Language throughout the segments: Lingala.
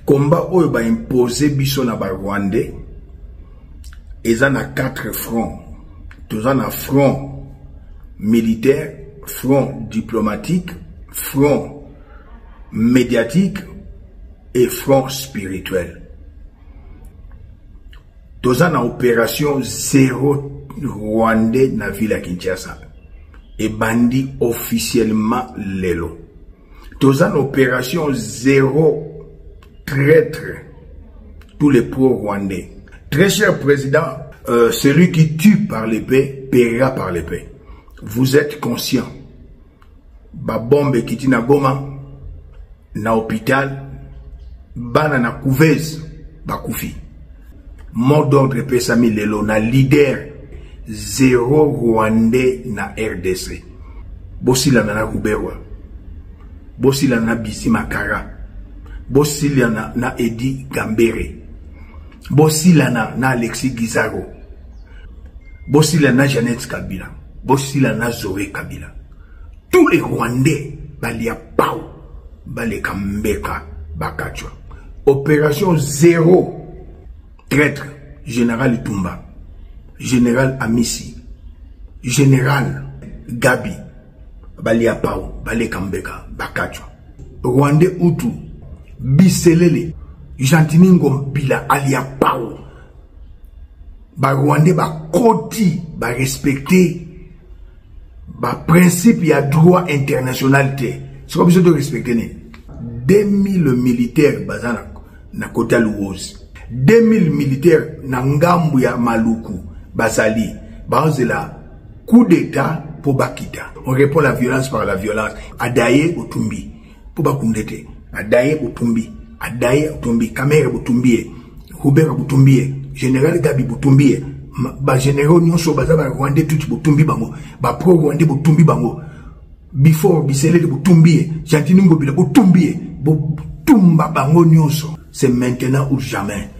Combat oyo ba imposer biso na ba Rwandais. Ils en a 4 fronts. Tous en a front militaire, front diplomatique, front médiatique et front spirituel. Tous en a opération 0 Rwandais na ville à Kinshasa. Et bandit officiellement lelo. Tous en opération 0 traître tous les pro-rwandais. Très cher président, celui qui tue par l'épée paiera par l'épée. Vous êtes conscient. Ba bombe kiti na Goma, na hôpital, bana na couvez, ba koufi. Mot d'ordre pesami lelo na leader 0 Rwandais na RDC. Bosila na Ruberwa. Bosila na Bisi Makara. Bosila na Edi Gambere. Bosila na Alexis Guizaro. Bosila na Jeannette Kabila. Bosila na Zoé Kabila. Tous les Rwandais, balia pau, bale kambeka, bakachwa. Opération 0. Traître, Général Tumba, Général Amissi, Général Gabi, balia pau, bale kambeka, bakachwa. Rwandais Utu, Biselele, Jantiningo Mpila alia pao. Ba Rwandais ba koti, ba respecter, ba principe ya droit internationalité. C'est comme ça de respecter. 2000 militaires bazana na kota Luozi. 2000 militaires na ngambu ya Maluku, Bazali, Bazela, coup d'état pour Bakita. On répond la violence par la violence. Adaye Otumbi, pour Bakundete. Adaye Otumbi, Adaye Otumbi, Kamere Otumbi, Hubert Otumbi, Général Gabi Otumbi, ba généraux nyonso baza ba Rwandais tout Otumbi bango, ba pro Rwandais Otumbi bango. Before Bisele de Otumbi, Jantiningo Bila Otumbi, Tumba bango nyonso. C'est maintenant ou jamais.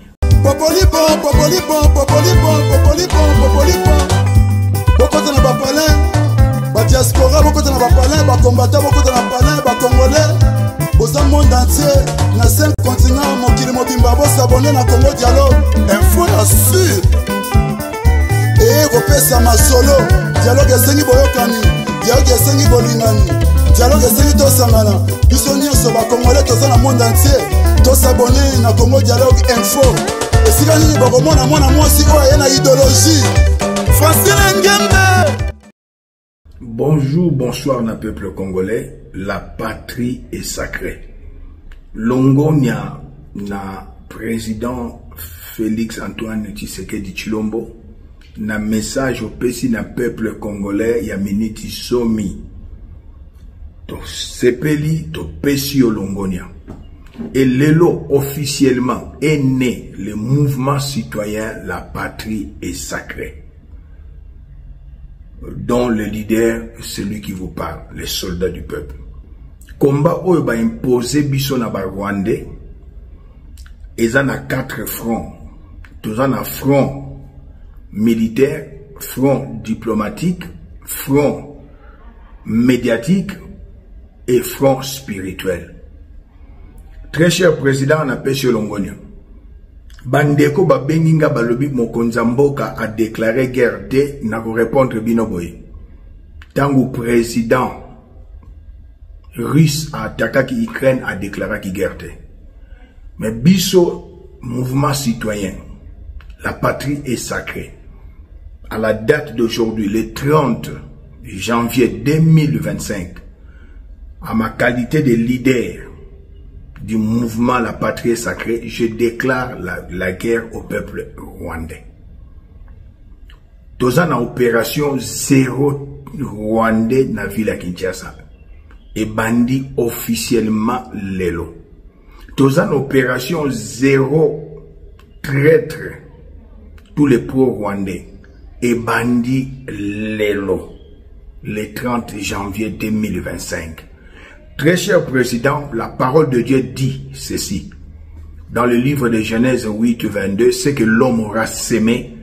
Popolipon, popolipon, popolipon, popolipon, popolipon. Beaucoup de la palais, ba diaspora, beaucoup de la palais, ba combattants, beaucoup de la palais, ba congolais. Au monde entier, na 5 continents, mon kili mobimba, bo s'abonner na Congo Dialogue. Info la sûr. Et repesa ma solo. Dialogue esengi boyokani, dialogue esengi bolingani, dialogue esengi tosangana. Biso nyonso ba congolais toza na monde entier. To s'abonner na Congo Dialogue Info. Et si la ligne bakomona mona mwasi oyo na idéologie. Francine Ngembe. Bonjour, bonsoir na peuple congolais. La patrie est sacrée. Longonia na président Félix Antoine Tshisekedi Tshilombo na message au pesi na peuple congolais ya miniti somi. To sepeli to pesi au Longonia. Et l'élo officiellement est né le mouvement citoyen La patrie est sacrée, dont le leader est celui qui vous parle, les soldats du peuple. Combat oyo ba imposer biso na ba Rwandais, ils en a 4 fronts. Tous en a front militaire, front diplomatique, front médiatique et front spirituel. Très cher président, on appelle sur Longonia. Bandeko ba benginga balobi mokonza mboka a déclaré guerre de na ko répondre binoboye. Tangu président russe a attaqué Ukraine a déclaré qui guerre de. Mais biso mouvement citoyen, la patrie est sacrée. À la date d'aujourd'hui, le 30 janvier 2025, à ma qualité de leader du mouvement La patrie est sacrée, je déclare la guerre au peuple rwandais. Toza na opération 0 Rwandais na ville à Kinshasa. Et bandit officiellement lelo. Toza na opération 0 traître tous les pro-rwandais. Et bandit lelo. Le 30 janvier 2025. Très cher président, la parole de Dieu dit ceci. Dans le livre de Genèse 8, 22, c'est que l'homme aura sémé,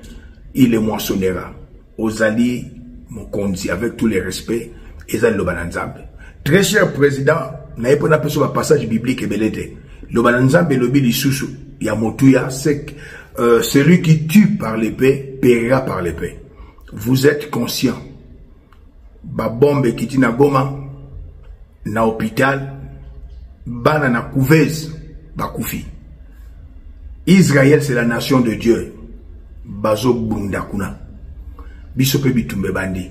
il le moissonnera. Ozali Mokonzi, avec tous les respects, Ezali Lobananzambe. Très cher président, n'ayez pas un passage biblique et belete. Le balanzambe lobi lisusu ya motuya c'est celui qui tue par l'épée paiera par l'épée. Vous êtes conscient. Ba bombe kiti na Goma na hôpital bana na couveuse ba kufi. Israël c'est la nation de Dieu. Bazo bunda kuna. Biso pe bitumbe bandi.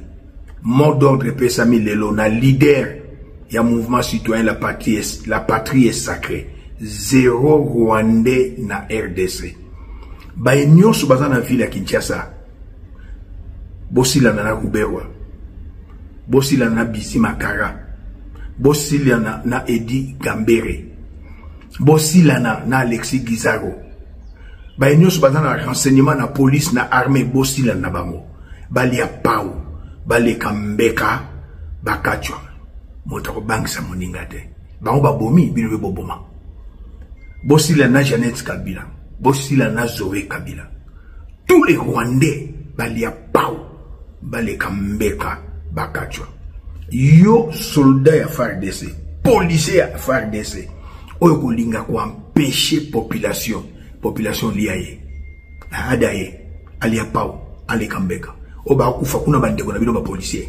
Mot d'ordre pesami lelo na leader ya mouvement citoyen la patrie est sacrée. 0 Rwandais na RDC. Ba nyonso baza na ville ya Kinshasa. Bosila na Ruberwa. Bosila na Bisi Makara. Bosila na Edi Gambere. Bosila na Alexis Gizaro. Ba nyonso baza na renseignement na police na armée bosila na bango. Bali ya pau, bali kambeka, bakachwa. Motako bangisa moninga te. Bango babomi bino boboma. Bosila na Jeannette Kabila. Bosila na Zoé Kabila. Tous les Rwandais bali ya pau, bali kambeka, bakachwa. Yo soldat ya FARDC, policier ya FARDC. Oyo kolinga ko empêcher population liaye. Adaye, ali ya pau, ali kambeka. Oba kufa kuna bandeko na bino ba policier.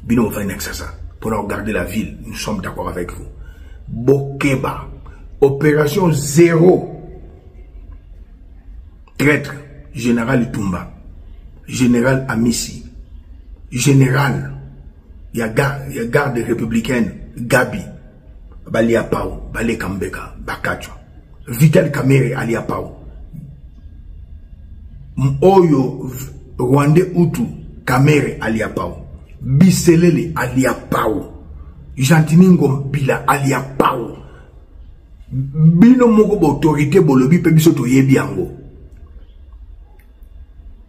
Bino va ça pour regarder la ville, nous sommes d'accord avec vous. Bokeba, opération 0. Traître, général Tumba, général Amissi, général, il y a garde républicaine, Gabi, Balia Pau, Balé Kambeka, Bakacho, Vital Kamere Alia Pau, Oyo, Rwandais Utu, Kamere Alia Pau, Biselele Alia Pau, Jantiningo Bila Alia Pau, Bino Moko autorité Bolobi Pebisoto Yebiango.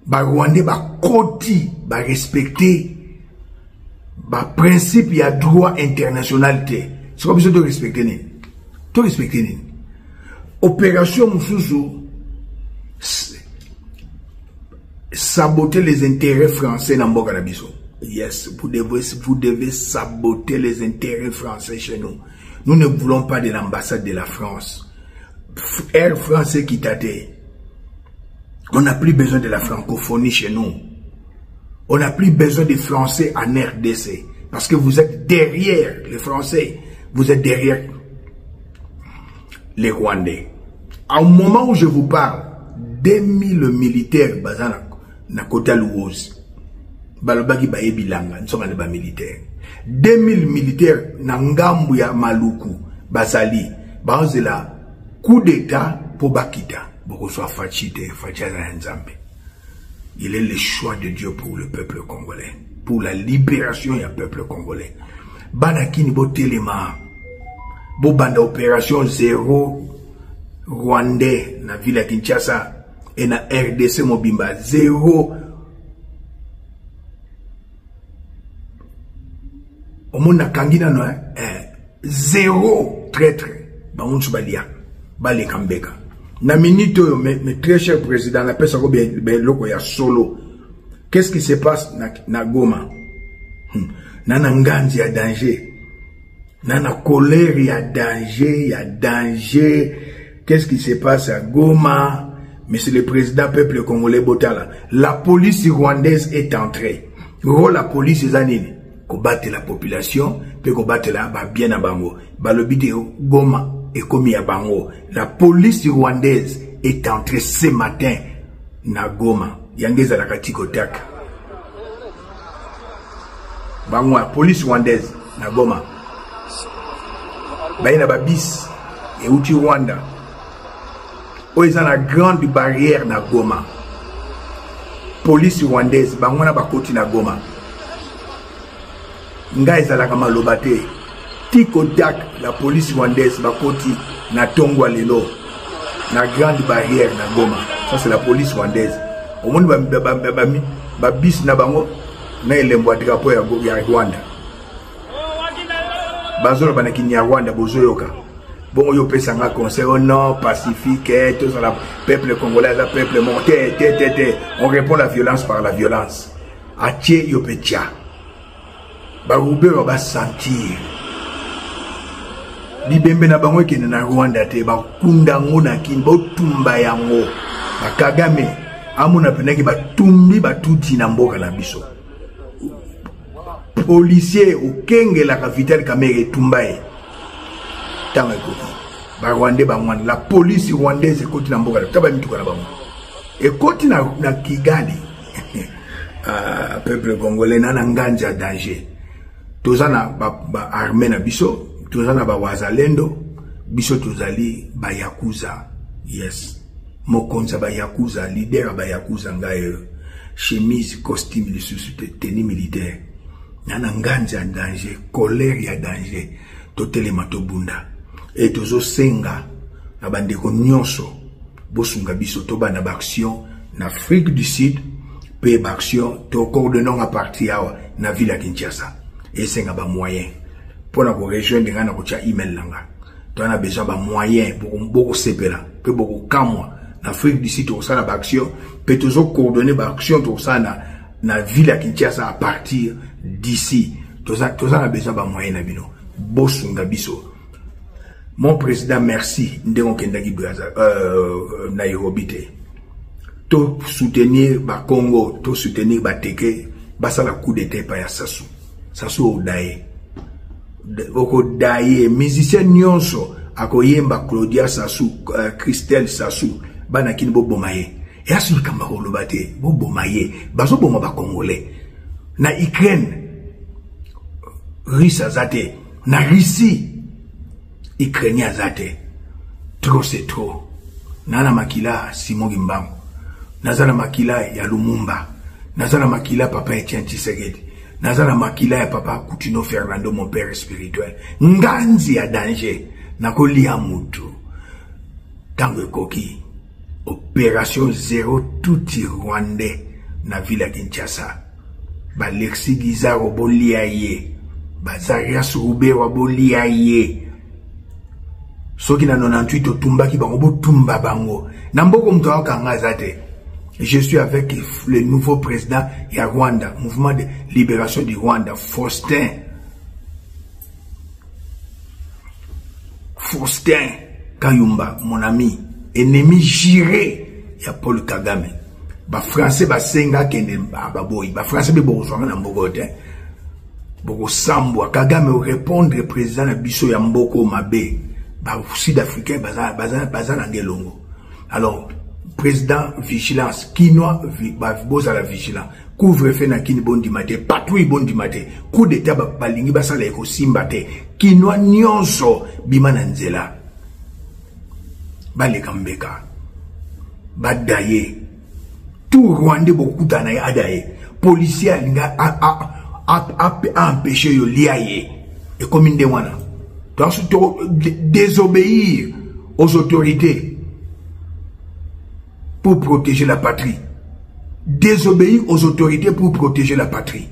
Ba Rwandais ba koti ba respecter ba principe ya droit international te. C'est comme ça de respecter ni. To respecter ni. Opération Mususu saboter les intérêts français dans Mboka Nabiso. Yes, vous devez saboter les intérêts français chez nous. Nous ne voulons pas de l'ambassade de la France. Air France qui t'attend. On n'a plus besoin de la francophonie chez nous. On n'a plus besoin de français en RDC. Parce que vous êtes derrière les Français. Vous êtes derrière les Rwandais. Au moment où je vous parle, 2000 militaires bazana na Kota Louose. Balobaki baye bilanga, nous sommes les militaires. 2000 militaires na ngambu ya Maluku, Bazali, bazela coup d'état pour Bakita. Il est le choix de Dieu pour le peuple congolais, pour la libération du peuple congolais. Banakini botelema, bobanda opération 0 Rwandais na ville ya Kinshasa et na RDC Mobimba 0. Omona kangina no 0 traître bangunsu balia bale kambeka. Na minute, mes très cher président, la personne qui est solo. Qu'est-ce qui se passe na Goma? Nana nganzi ya danger. Nana colère ya danger. Qu'est-ce qui se passe à Goma? Monsieur le président peuple congolais Botala. La police rwandaise est entrée. La police est anine. Combattre la population, puis combattre la bien à Bango. Balobide Goma. Et comme il y a Bango, la police rwandaise est entrée ce matin na Goma. Yangeza la katikotak. Bango, la police rwandaise na Goma. Baina babis et Uti Rwanda. Où ils ont la grande barrière na Goma. Police rwandaise, bango na bakoti na Goma. Nga ezala kama lobate. Tikodak, la police rwandaise, bakoti, na Tongwa Lelo, na grande barrière, na Goma. Ça, c'est la police rwandaise. Au monde, bis na bango, na elembo drapeau ya Rwanda. Bazolo banakini ya Rwanda, bozoyoka. Bon, yo pesanga conseil, oh non, pacifique, tout ça, la peuple congolais, la peuple monté, on répond à la violence par la violence. Atie yo petia. Baroube, on va sentir. bibembe na bango kene na Rwanda te ba kunda ngo na kin ba tumba yango ba Kagame amuna penaki ba tumbi ba tuti na mboka na biso policier okenge la capitale Kamere tumbaye tanga ko ba Rwanda ba mwana la police rwandaise ekoti na mboka taba mituka na bango ekoti na Kigali peuple congolais na nganja danger tozana ba armée na biso tozana ba wazalendo biso tozali ba yakuza yes mokonza ba yakuza leader ba yakuza ngaye chemise costume lisusu tenue militaire nana nganja danger colère ya danger totelema tobunda et tozo senga na bandeko nyonso bosunga biso tobana ba action na Afrique du Sud pe ba action to coordonnons à partir awa na ville ya Kinshasa et senga ba moyen pour la rejoindre ngana ko cha email langa to na besoin ba moyen beaucoup sepela pe beaucoup kamwa na Afrique du Sud to sala ba action pe tozo coordonner ba action to sana na ville ya Kinshasa à partir d'ici toza na besoin ba moyen na bino bosunga biso. Mon président merci ndeko kendaki Braza Nairobi te to soutenir ba Congo to soutenir ba Teke basala coup d'état pa ya Sassou odaye oko daye musicien nyonso akoyemba Claudia Sassou Christelle Sassou bana kini bo bomaye ya su kamba holobate bo bomaye bazo boma ba Congolais na Ukraine Russie zate na Russie Ukrainien zate trop c'est trop nana makila Simon Gimbangu nazana makila ya Lumumba nazana makila papa Etienne Tshisekedi nazana makila ya papa Coutinho Fernando mon père spirituel nganzi ya danger nakolia mutu tango koki opération zéro tuti Rwandais na ville ya Kinshasa ba Lexi Gizaro bolia ye bazaria Surubero bolia ye soki na 98 otumba ki bango botumba bango na mboko mto akanga zate. Je suis avec le nouveau président ya Rwanda, mouvement de libération du Rwanda, Faustin Kayumba, mon ami, ennemi juré ya Paul Kagame. Ba français ba senga kende ba boy, ba français be bozwanga na mbogote. Boko sambo Kagame répondre président na biso ya mboko mabe. Ba sud-africain baza na ngelongo. Alors président vigilance kinois boza la vigilance couvre-feu na kini bondi mate patrouille bondi mate coup d'état balingi basala eko simba te kinois nyonso bima na nzela baleka mbeka badaye tout Rwandais bokuta na adaye policier alinga empêcher yo liaye et comme inde wana désobéir aux autorités pour protéger la patrie. Désobéir aux autorités pour protéger la patrie.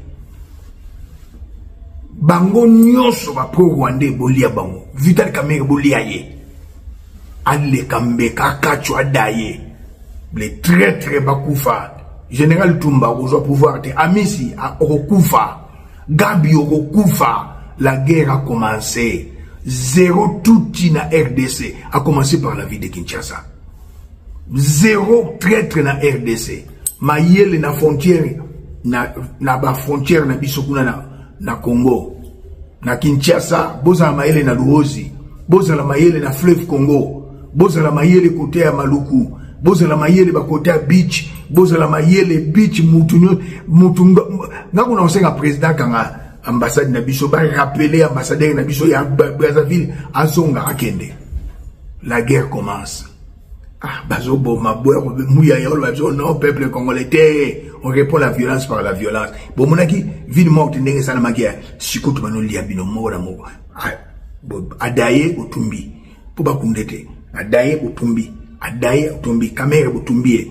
Bango nyonso ba pro Rwandais bolia bango. Vital Kamerhe bolia ye. Ale kambe kakachwa daye. Les très bakufa. Général Tumba ozo pouvoir te Amisi okufa. Gabi okufa. La guerre a commencé. Zéro touti na RDC a commencé par la ville de Kinshasa. Zéro traître na RDC. Mayele na frontière na ba frontière na bisokuna na Congo. Na Kinshasa, boza mayele na Luozi, boza la mayele na fleuve Congo, boza la mayele côté ya Maluku, boza la mayele ba côté ya beach, boza la mayele beach mutunyo ngako na osenga président kanga ambassade na biso ba rappeler ambassadeur na biso ya Brazzaville azonga akende. La guerre commence. Ah, bazobo mabouer mouya yolo bazo non peuple congolais on répond la violence par la violence. Bon monaki ville morte ndenge sana magia sikoto bano lia bino mora moko. Adaye otumbi. Po bakundete. Adaye otumbi Kamere otumbi.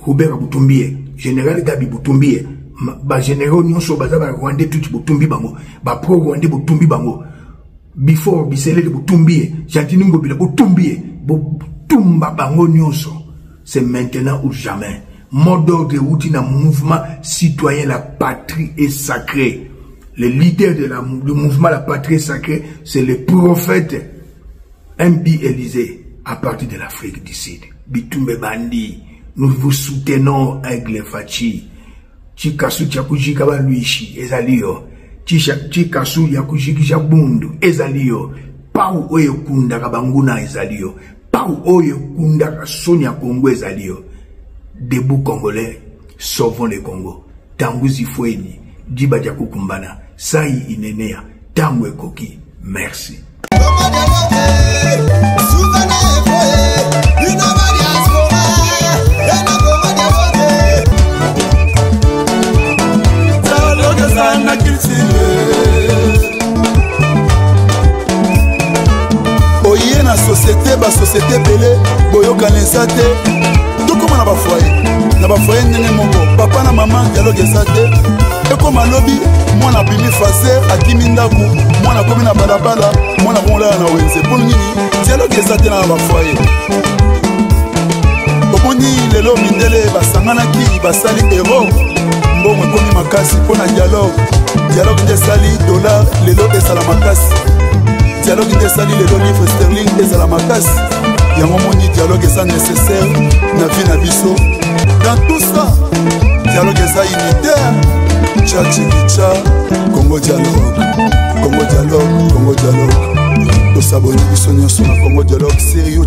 Hubert otumbi. Général Gabi otumbi. Ba généraux nyonso baza ba Rwandais tout otumbi bango. Ba pro Rwandais otumbi bango. Before bisele otumbi. Jantini ngobila otumbi. Tumba bango nyonso. C'est maintenant ou jamais. Mot d'ordre routine un mouvement citoyen, la patrie est sacrée. Le leader du mouvement La patrie est sacrée, c'est le prophète un bi-Élysée à partir de l'Afrique du Sud. Bitumbe Bandi, nous vous soutenons Aigle Fachi. Chikasu Chakuji Kabaluishi, Ezalio. Chikasu Yakuji Jabundu, Ezalio. Pau Oyo Kunda Kabanguna, Ezalio. Pau Oyo Kunda Sonia Congo, Ezalio. Debout Congolais, sauvons le Congo. Tanguzi Foueni, Djibadia Kukumbana, Saï Inenea, Tangwe Koki, merci. Oye na société, ba société belé, boyoka lensate, tout comme na ba foyer nene moko, papa na maman dialogue esate, et comme lobby, moi na bimi faser, akimi ndaku, moi na komi na balabala, moi na bonla na wenze, pour nini, dialogue esate na ba foyer. Omoni lelo mindele basanganaki basali héros, mbongo komi makasi pour na dialogue nde sali dollar lelo esala makasi. Dialogue de sali le livre sterling ezala makasi. Yango moni dialogue est nécessaire na vie na biso. Dans tout ça, dialogue est unitaire. Tcha tcha Congo dialogue, Congo dialogue, Congo dialogue. To s'abonner biso nyonso na Congo dialogue sérieux.